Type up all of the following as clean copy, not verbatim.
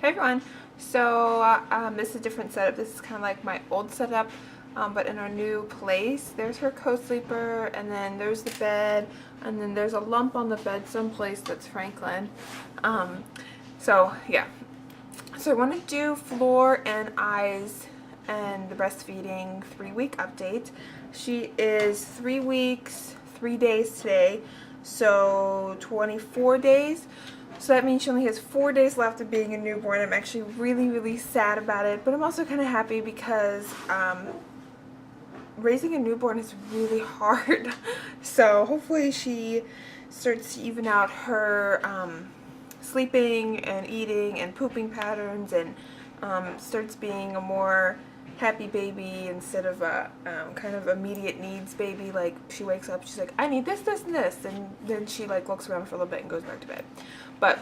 Hey everyone, so this is a different setup. This is kind of like my old setup, but in our new place. There's her co-sleeper, and then there's the bed, and then there's a lump on the bed someplace that's Franklin. So yeah, so I want to do floor and eyes and the breastfeeding 3-week update. She is 3 weeks, 3 days today, so 24 days. So that means she only has 4 days left of being a newborn. I'm actually really sad about it, but I'm also kind of happy because raising a newborn is really hard. So hopefully she starts to even out her sleeping and eating and pooping patterns, and starts being a more happy baby instead of a kind of immediate needs baby. Like, she wakes up, she's like, I need this, this, and this, and then she like looks around for a little bit and goes back to bed. But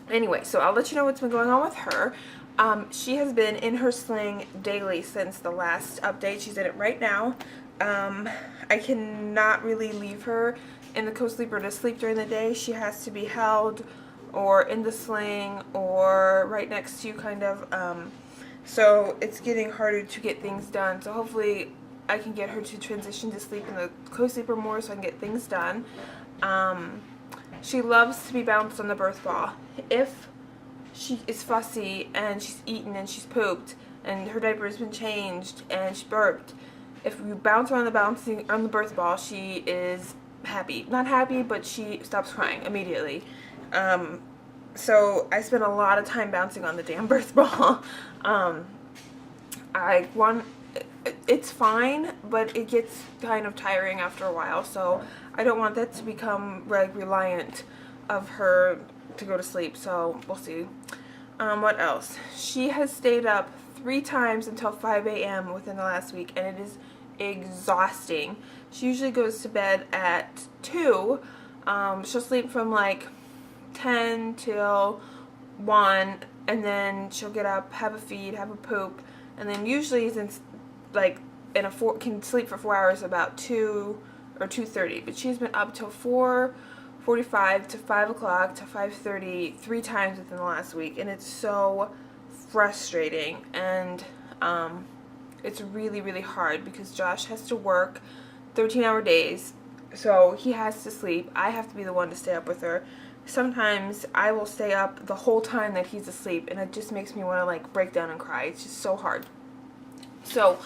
anyway, so I'll let you know what's been going on with her. She has been in her sling daily since the last update. She's in it right now. I cannot really leave her in the co-sleeper to sleep during the day. She has to be held or in the sling or right next to you, kind of. So it's getting harder to get things done. So hopefully I can get her to transition to sleep in the co-sleeper more so I can get things done. She loves to be bounced on the birth ball. If she is fussy and she's eaten and she's pooped and her diaper has been changed and she burped, if you bounce her on the birth ball, she is happy. Not happy, but she stops crying immediately. So I spent a lot of time bouncing on the damn birth ball. It's fine, but it gets kind of tiring after a while, so I don't want that to become like reliant of her to go to sleep, so we'll see. What else? She has stayed up 3 times until 5 a.m. within the last week, and it is exhausting. She usually goes to bed at 2. She'll sleep from like 10 till 1, and then she'll get up, have a feed, have a poop, and then usually since like can sleep for 4 hours about 2 or 2:30, but she's been up till 4:45 to 5 o'clock to 5:30 3 times within the last week, and it's so frustrating. And it's really hard because Josh has to work 13-hour days, so he has to sleep. I have to be the one to stay up with her. Sometimes I will stay up the whole time that he's asleep, and it just makes me want to like break down and cry. It's just so hard. So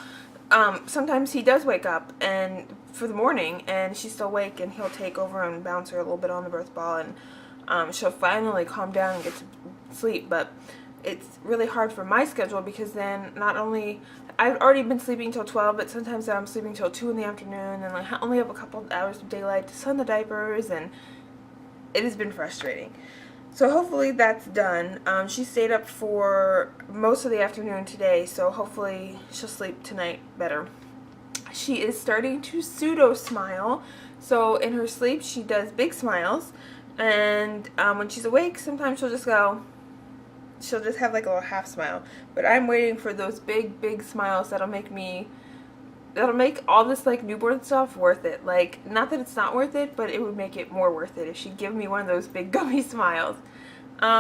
sometimes he does wake up and for the morning and she's still awake, and he'll take over and bounce her a little bit on the birth ball, and she'll finally calm down and get to sleep. But it's really hard for my schedule because then not only I've already been sleeping till 12, but sometimes I'm sleeping till 2 in the afternoon, and I only have a couple of hours of daylight to sun the diapers, and it has been frustrating. So hopefully that's done. She stayed up for most of the afternoon today, so hopefully she'll sleep tonight better. She is starting to pseudo-smile. So in her sleep, she does big smiles. And when she's awake, sometimes she'll just have like a little half smile. But I'm waiting for those big smiles that'll make all this like newborn stuff worth it. Like, not that it's not worth it, but it would make it more worth it if she'd give me one of those big gummy smiles.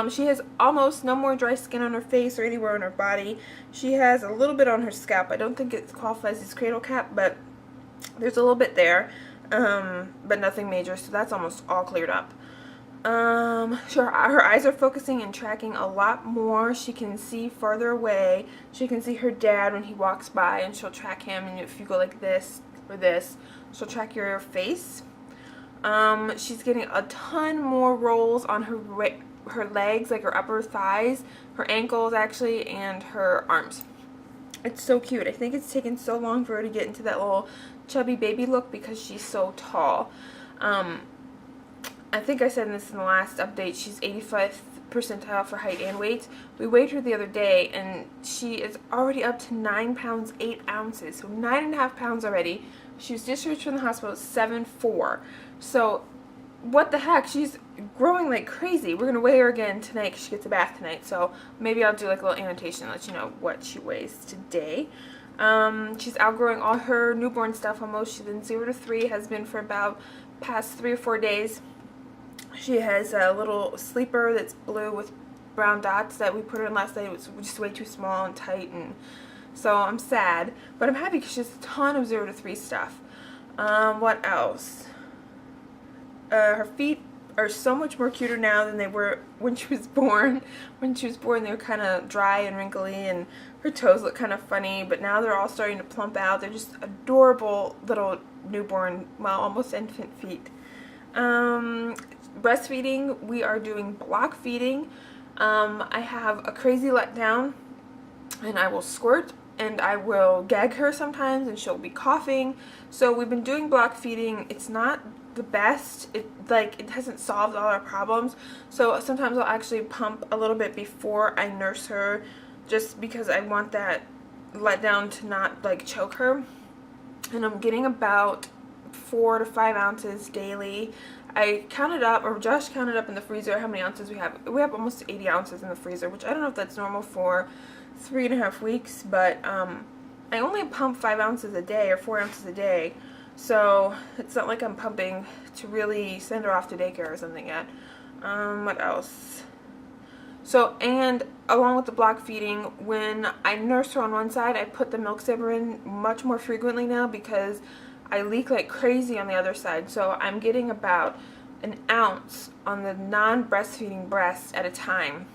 She has almost no more dry skin on her face or anywhere on her body. She has a little bit on her scalp. I don't think it qualifies as cradle cap, but there's a little bit there, but nothing major, so that's almost all cleared up. Her eyes are focusing and tracking a lot more. She can see farther away. She can see her dad when he walks by, and she'll track him, and if you go like this or this, she'll track your face. She's getting a ton more rolls on her legs, like her upper thighs, her ankles actually, and her arms. It's so cute. I think it's taken so long for her to get into that little chubby baby look because she's so tall. I think I said this in the last update, she's 85th percentile for height and weight. We weighed her the other day, and she is already up to 9 pounds 8 ounces, so 9.5 pounds already. She was discharged from the hospital at 7'4". So what the heck, she's growing like crazy. We're gonna weigh her again tonight because she gets a bath tonight, so maybe I'll do like a little annotation and let you know what she weighs today. She's outgrowing all her newborn stuff almost. She's been 0 to 3, has been for about past 3 or 4 days. She has a little sleeper that's blue with brown dots that we put her in last night. It was just way too small and tight, and so I'm sad, but I'm happy because she has a ton of 0 to 3 stuff. What else? Her feet are so much more cuter now than they were when she was born. When she was born, they were kind of dry and wrinkly, and her toes look kind of funny, but now they're all starting to plump out. They're just adorable little newborn, well, almost infant feet. Breastfeeding, we are doing block feeding. I have a crazy letdown, and I will squirt and I will gag her sometimes, and she'll be coughing. So we've been doing block feeding. It's not the best. It hasn't solved all our problems. So sometimes I'll actually pump a little bit before I nurse her, just because I want that letdown to not like choke her. And I'm getting about 4 to 5 ounces daily. I counted up, or Josh counted up in the freezer how many ounces we have. We have almost 80 ounces in the freezer, which I don't know if that's normal for 3.5 weeks, but I only pump 5 ounces a day or 4 ounces a day, so it's not like I'm pumping to really send her off to daycare or something yet. What else? So, and along with the block feeding, when I nurse her on one side, I put the milk saver in much more frequently now because I leak like crazy on the other side. So I'm getting about an ounce on the non-breastfeeding breast at a time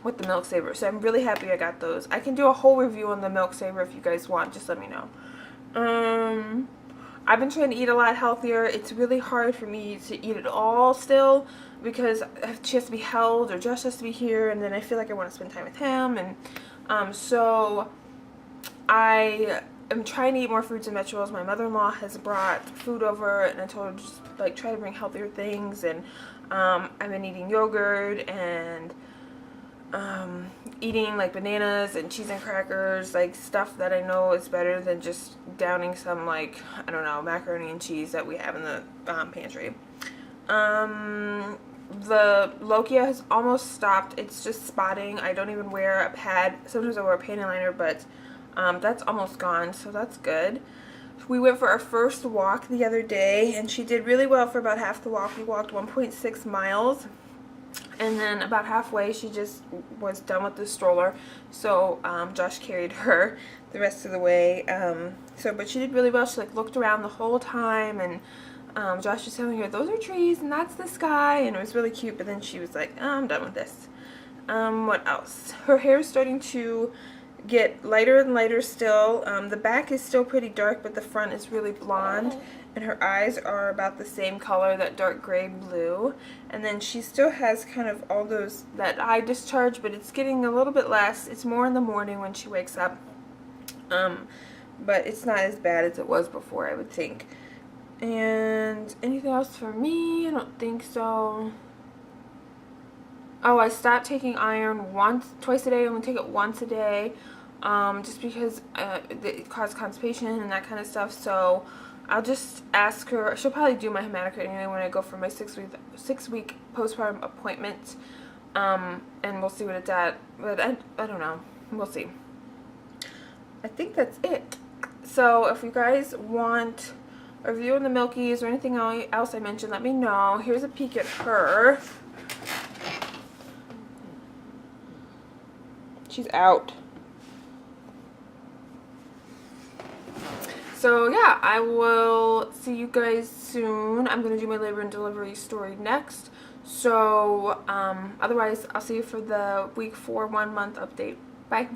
with the milk saver. So I'm really happy I got those. I can do a whole review on the milk saver if you guys want. Just let me know. I've been trying to eat a lot healthier. It's really hard for me to eat it all still because she has to be held, or Josh has to be here, and then I feel like I want to spend time with him. And so I am trying to eat more fruits and vegetables. My mother-in-law has brought food over, and I told her just like try to bring healthier things. And I've been eating yogurt and eating like bananas and cheese and crackers, like stuff that I know is better than just downing some, like, I don't know, macaroni and cheese that we have in the pantry. The lochia has almost stopped. It's just spotting. I don't even wear a pad. Sometimes I wear a panty liner, but that's almost gone, so that's good. We went for our first walk the other day, and she did really well for about half the walk. We walked 1.6 miles. And then about halfway, she just was done with the stroller, so Josh carried her the rest of the way. But she did really well. She like looked around the whole time, and Josh was telling her, those are trees and that's the sky, and it was really cute. But then she was like, oh, I'm done with this. What else? Her hair is starting to get lighter and lighter still. The back is still pretty dark, but the front is really blonde, and her eyes are about the same color, that dark gray blue. And then she still has kind of all that eye discharge, but it's getting a little bit less. It's more in the morning when she wakes up, but it's not as bad as it was before, I would think. And anything else for me? I don't think so. Oh, I stopped taking iron twice a day. I only take it once a day, just because it causes constipation and that kind of stuff. So I'll just ask her. She'll probably do my hematocrit anyway when I go for my 6-week postpartum appointment, and we'll see what it's at. But I don't know. We'll see. I think that's it. So if you guys want a review on the Milkies or anything else I mentioned, let me know. Here's a peek at her. She's out. So yeah, I will see you guys soon. I'm gonna do my labor and delivery story next. So otherwise, I'll see you for the week 4 1 month update. Bye.